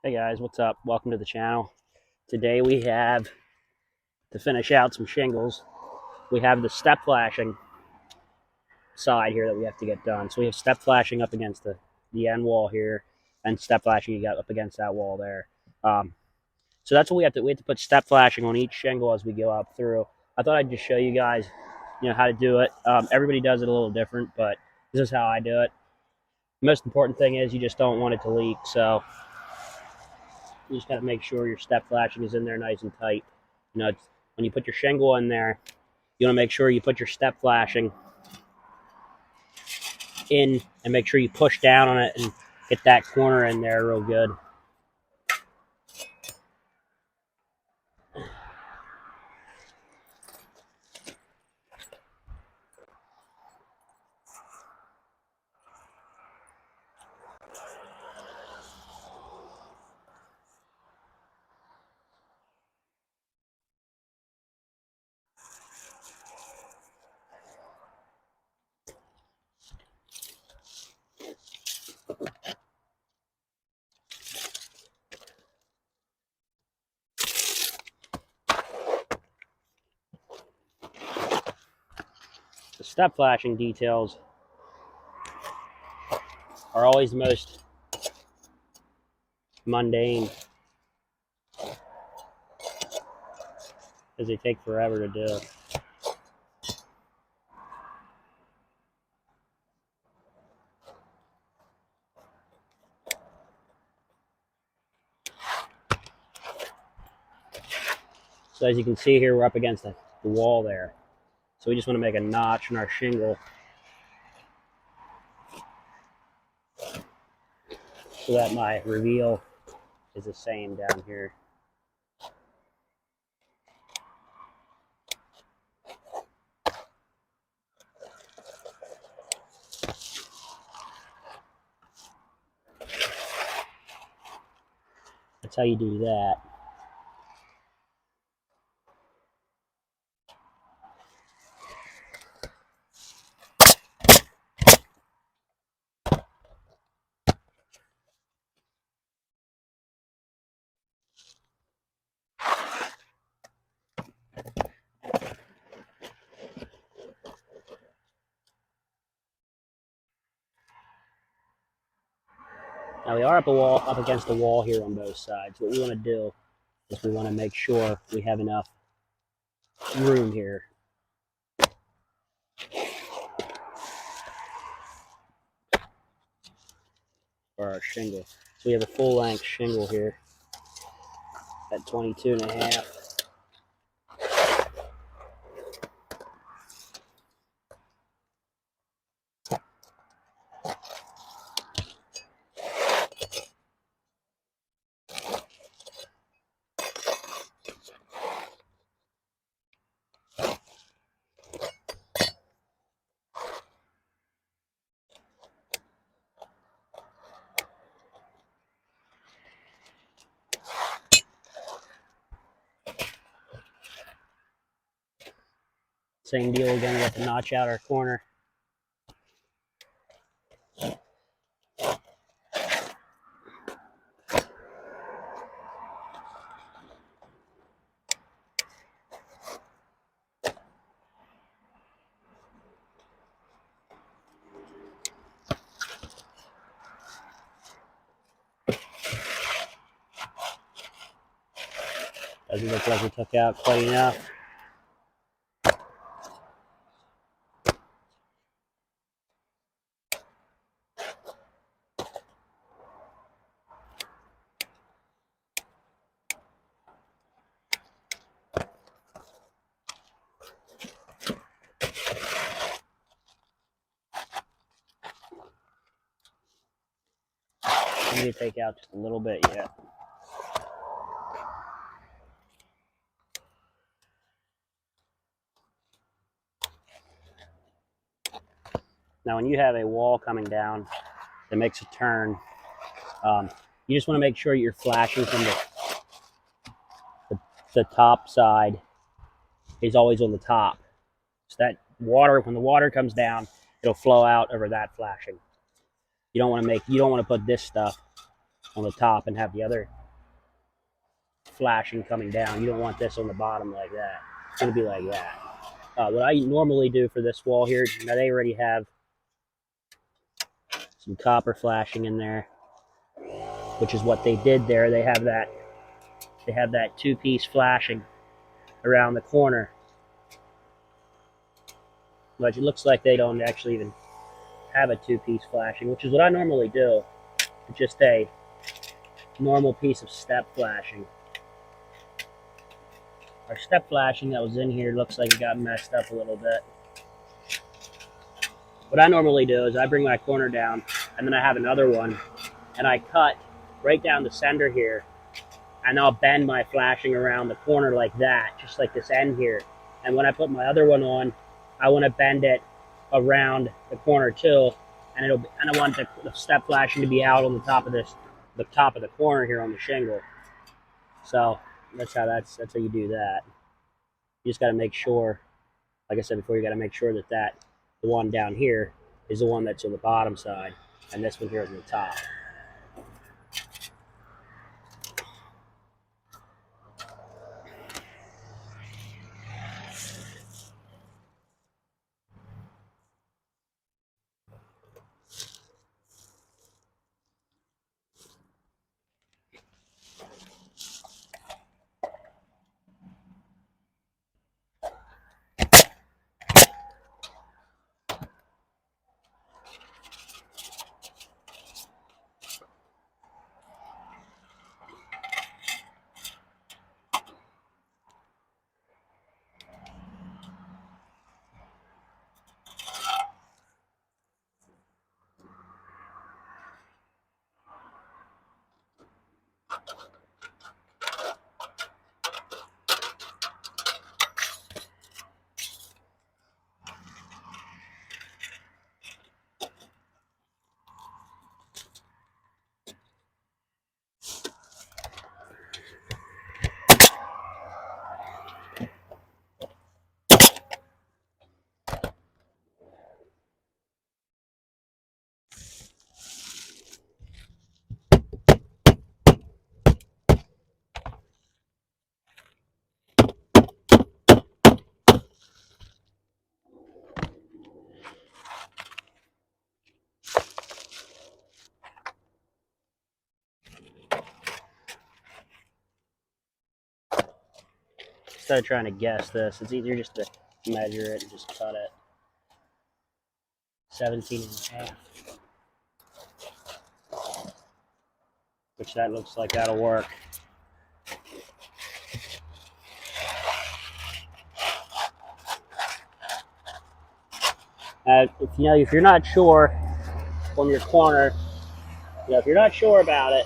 Hey guys, what's up? Welcome to the channel. Today we have, to finish out some shingles, we have the step flashing side here that we have to get done. So we have step flashing up against the end wall here, and step flashing you got up against that wall there. So that's what we have to. We have to put step flashing on each shingle as we go up through. I thought I'd just show you guys, how to do it. Everybody does it a little different, but this is how I do it. The most important thing is you just don't want it to leak. So you just got to make sure your step flashing is in there nice and tight. When you put your shingle in there, you want to make sure you put your step flashing in and make sure you push down on it and get that corner in there real good. The step flashing details are always the most mundane because they take forever to do. So as you can see here, we're up against the wall there. So we just want to make a notch in our shingle so that my reveal is the same down here. That's how you do that. Now we are up against the wall here on both sides. What we want to do is we want to make sure we have enough room here for our shingle. So we have a full length shingle here at 22.5. Same deal again, we have to notch out our corner. Doesn't look like we took out quite enough. I need to take out just a little bit yet. Now when you have a wall coming down that makes a turn, you just want to make sure you're flashing from the top side is always on the top. So that water, when the water comes down, it'll flow out over that flashing. You don't want to put this stuff on the top and have the other flashing coming down. You don't want this on the bottom like that. It's going to be like that. What I normally do for this wall here, now they already have some copper flashing in there, which is what they did there. They have that two-piece flashing around the corner, but it looks like they don't actually even have a two-piece flashing, which is what I normally do. It's just a normal piece of step flashing. Our step flashing that was in here looks like it got messed up a little bit. What I normally do is I bring my corner down, and then I have another one, and I cut right down the center here, and I'll bend my flashing around the corner like that, just like this end here. And when I put my other one on, I want to bend it around the corner too, and I want the step flashing to be out on the top of the corner here on the shingle. So that's how you do that. You just got to make sure, like I said before, you got to make sure that the one down here is the one that's on the bottom side, and this one here is on the top. Instead of trying to guess this, it's easier just to measure it and just cut it. 17.5. Which that looks like that'll work. If you're not sure on your corner, if you're not sure about it,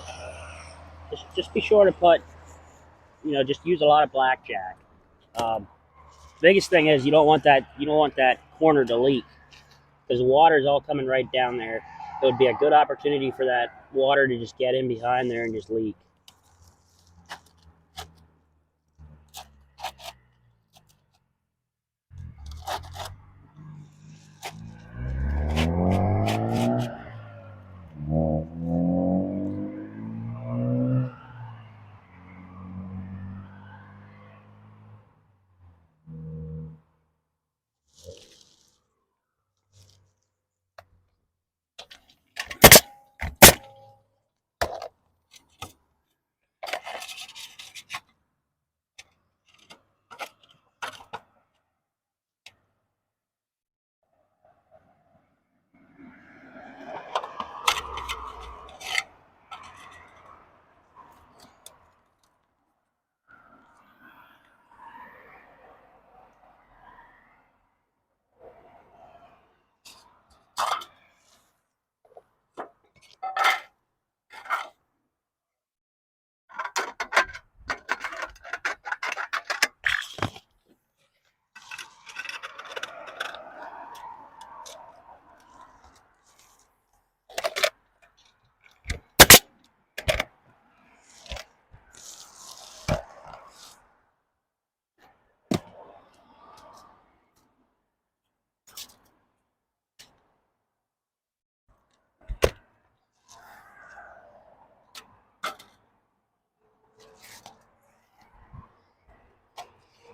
just be sure to put, just use a lot of blackjack. Biggest thing is you don't want that corner to leak, because the water is all coming right down there. It would be a good opportunity for that water to just get in behind there and just leak.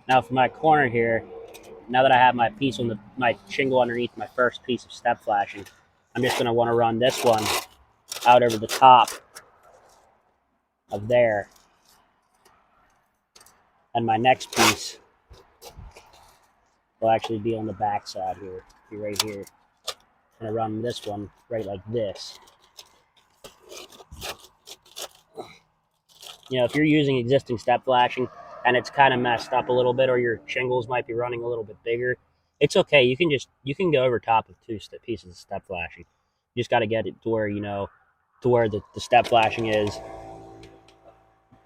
Now for my corner here, now that I have my piece on my shingle underneath my first piece of step flashing, I'm just going to want to run this one out over the top of there. And my next piece will actually be on the back side here, be right here. I'm going to run this one right like this. You know, if you're using existing step flashing and it's kind of messed up a little bit, or your shingles might be running a little bit bigger, it's okay. You can go over top of two pieces of step flashing. You just got to get it to where, you know, to where the step flashing is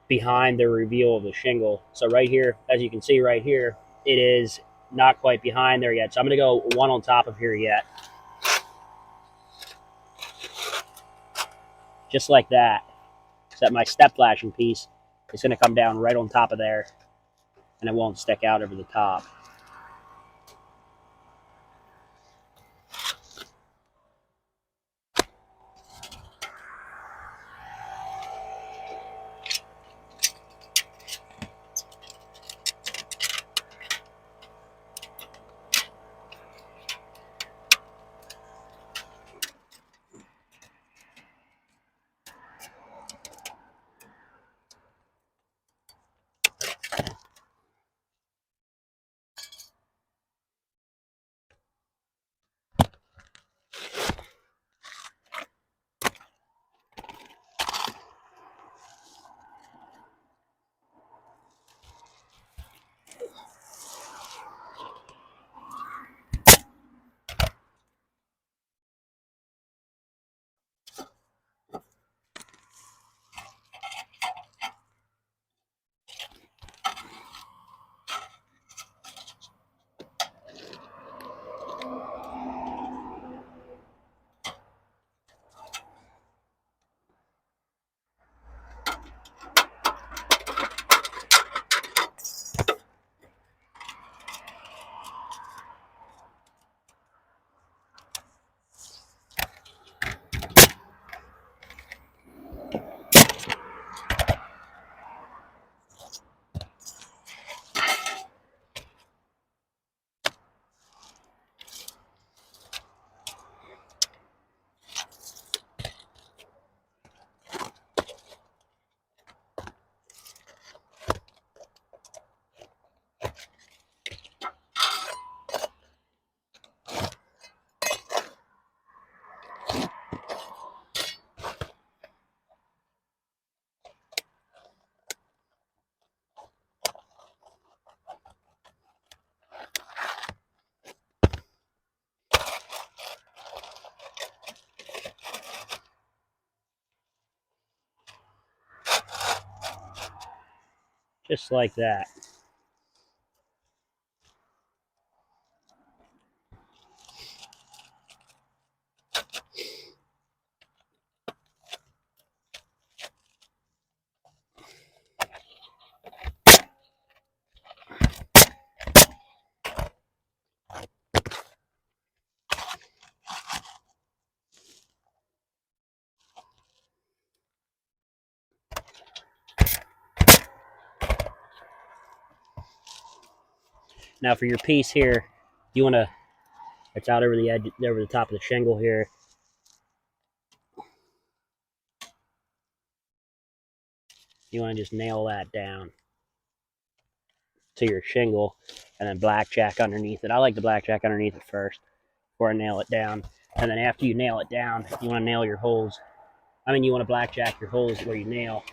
behind the reveal of the shingle. So right here, as you can see right here, it is not quite behind there yet. So I'm going to go one on top of here yet. Just like that. So that my step flashing piece is going to come down right on top of there, and it won't stick out over the top. Just like that. Now for your piece here, you want to, it's out over the edge, over the top of the shingle here. You want to just nail that down to your shingle, and then blackjack underneath it. I like the blackjack underneath it first before I nail it down. And then after you nail it down, you want to nail your holes. I mean, you want to blackjack your holes where you nail.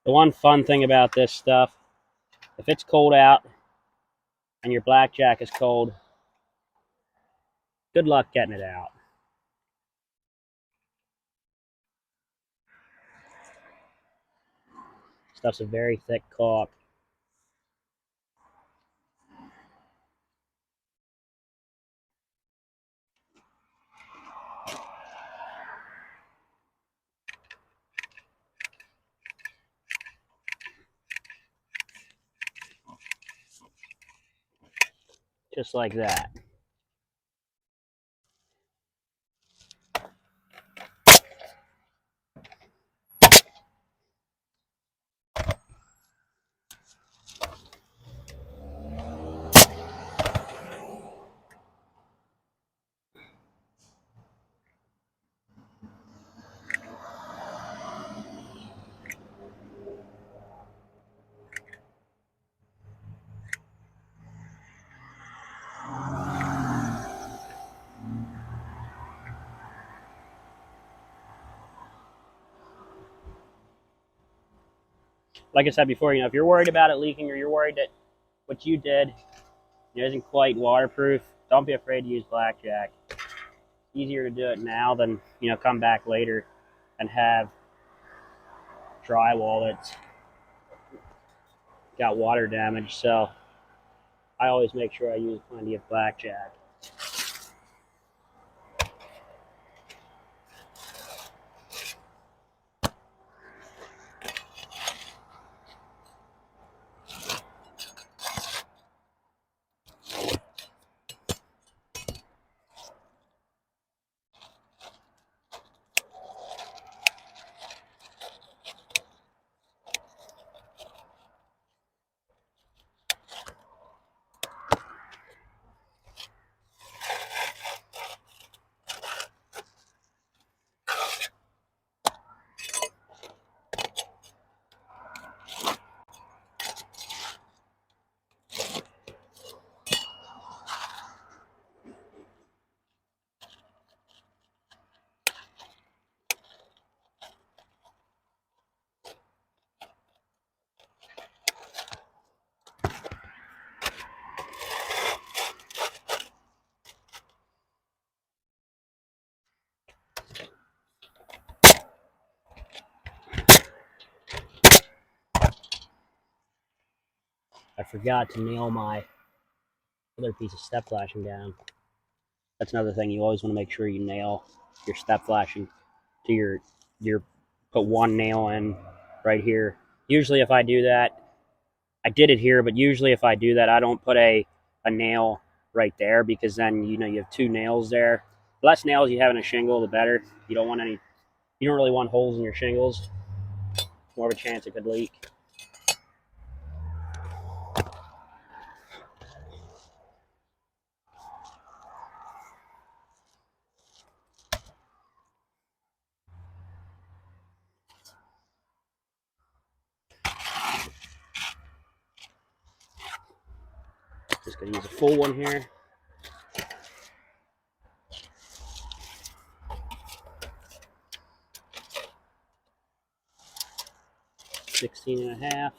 The one fun thing about this stuff, if it's cold out and your blackjack is cold, good luck getting it out. Stuff's a very thick caulk. just like that. Like I said before, if you're worried about it leaking or you're worried that what you did isn't quite waterproof, don't be afraid to use blackjack. It's easier to do it now than come back later and have drywall that's got water damage. So I always make sure I use plenty of blackjack. I forgot to nail my other piece of step flashing down. That's another thing. You always want to make sure you nail your step flashing to your put one nail in right here. Usually if I do that, I did it here, but usually if I do that, I don't put a nail right there, because then you have two nails there. The less nails you have in a shingle, the better. You don't really want holes in your shingles. More of a chance it could leak. Just gonna use a full one here. $16 and a half.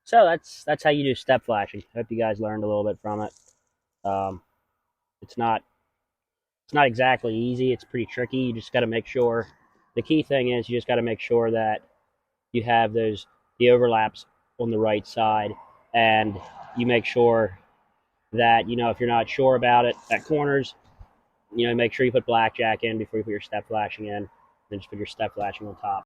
So that's how you do step flashing. I hope you guys learned a little bit from it. It's not exactly easy. It's pretty tricky. You just got to make sure. The key thing is you just got to make sure that you have the overlaps on the right side, and you make sure that if you're not sure about it at corners, make sure you put blackjack in before you put your step flashing in. Then just put your step flashing on top.